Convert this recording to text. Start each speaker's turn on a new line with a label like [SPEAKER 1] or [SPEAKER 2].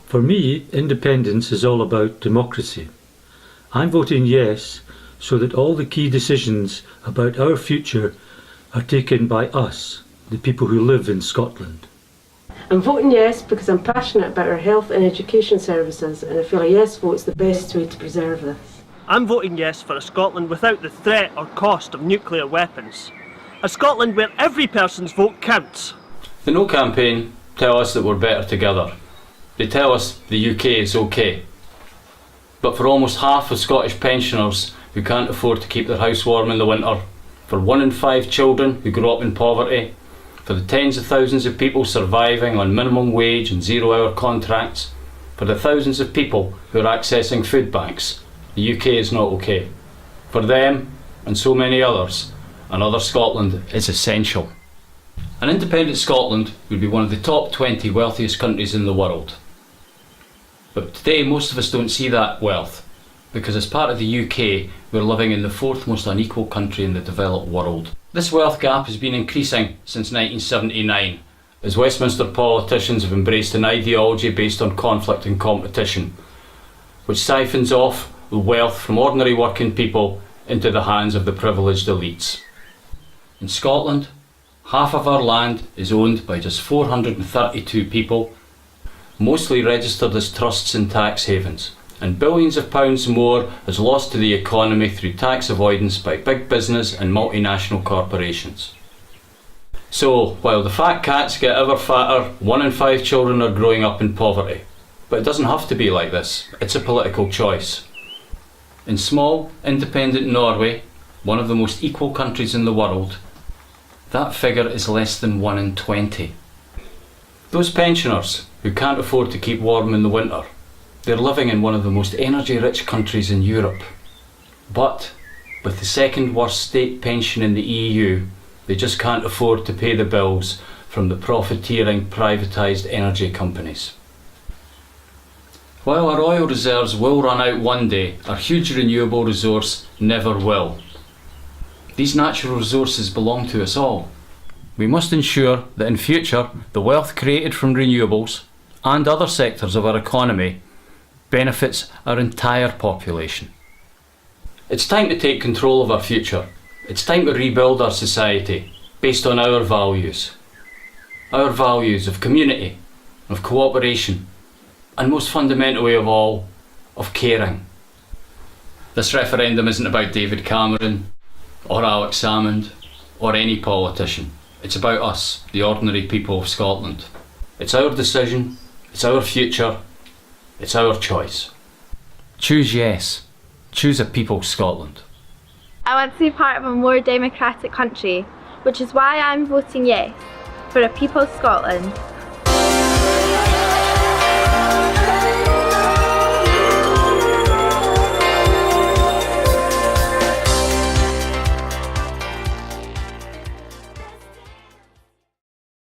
[SPEAKER 1] For me, independence is all about democracy. I'm voting yes so that all the key decisions about our future are taken by us, the people who live in Scotland.
[SPEAKER 2] I'm voting yes because I'm passionate about our health and education services, and I feel a yes vote is the best way to preserve this.
[SPEAKER 3] I'm voting yes for a Scotland without the threat or cost of nuclear weapons. A Scotland where every person's vote counts.
[SPEAKER 4] The No campaign tell us that we're better together. They tell us the UK is okay. But for almost half of Scottish pensioners who can't afford to keep their house warm in the winter, for 1 in 5 children who grow up in poverty, for the tens of thousands of people surviving on minimum wage and 0-hour contracts, for the thousands of people who are accessing food banks, the UK is not okay. For them, and so many others, another Scotland is essential. An independent Scotland would be one of the top 20 wealthiest countries in the world. But today most of us don't see that wealth, because as part of the UK, we're living in the 4th most unequal country in the developed world. This wealth gap has been increasing since 1979, as Westminster politicians have embraced an ideology based on conflict and competition, which siphons off the wealth from ordinary working people into the hands of the privileged elites. In Scotland, half of our land is owned by just 432 people, mostly registered as trusts and tax havens, and billions of pounds more is lost to the economy through tax avoidance by big business and multinational corporations. So, while the fat cats get ever fatter, 1 in 5 children are growing up in poverty. But it doesn't have to be like this, it's a political choice. In small, independent Norway, one of the most equal countries in the world, that figure is less than 1 in 20. Those pensioners who can't afford to keep warm in the winter, they're living in one of the most energy-rich countries in Europe. But, with the second worst state pension in the EU, they just can't afford to pay the bills from the profiteering privatised energy companies. While our oil reserves will run out one day, our huge renewable resource never will. These natural resources belong to us all. We must ensure that in future the wealth created from renewables and other sectors of our economy benefits our entire population. It's time to take control of our future. It's time to rebuild our society based on our values. Our values of community, of cooperation, and most fundamentally of all, of caring. This referendum isn't about David Cameron, or Alex Salmond, or any politician. It's about us, the ordinary people of Scotland. It's our decision, it's our future, it's our choice. Choose yes. Choose a People's Scotland.
[SPEAKER 5] I want to be part of a more democratic country, which is why I'm voting yes for a People's Scotland.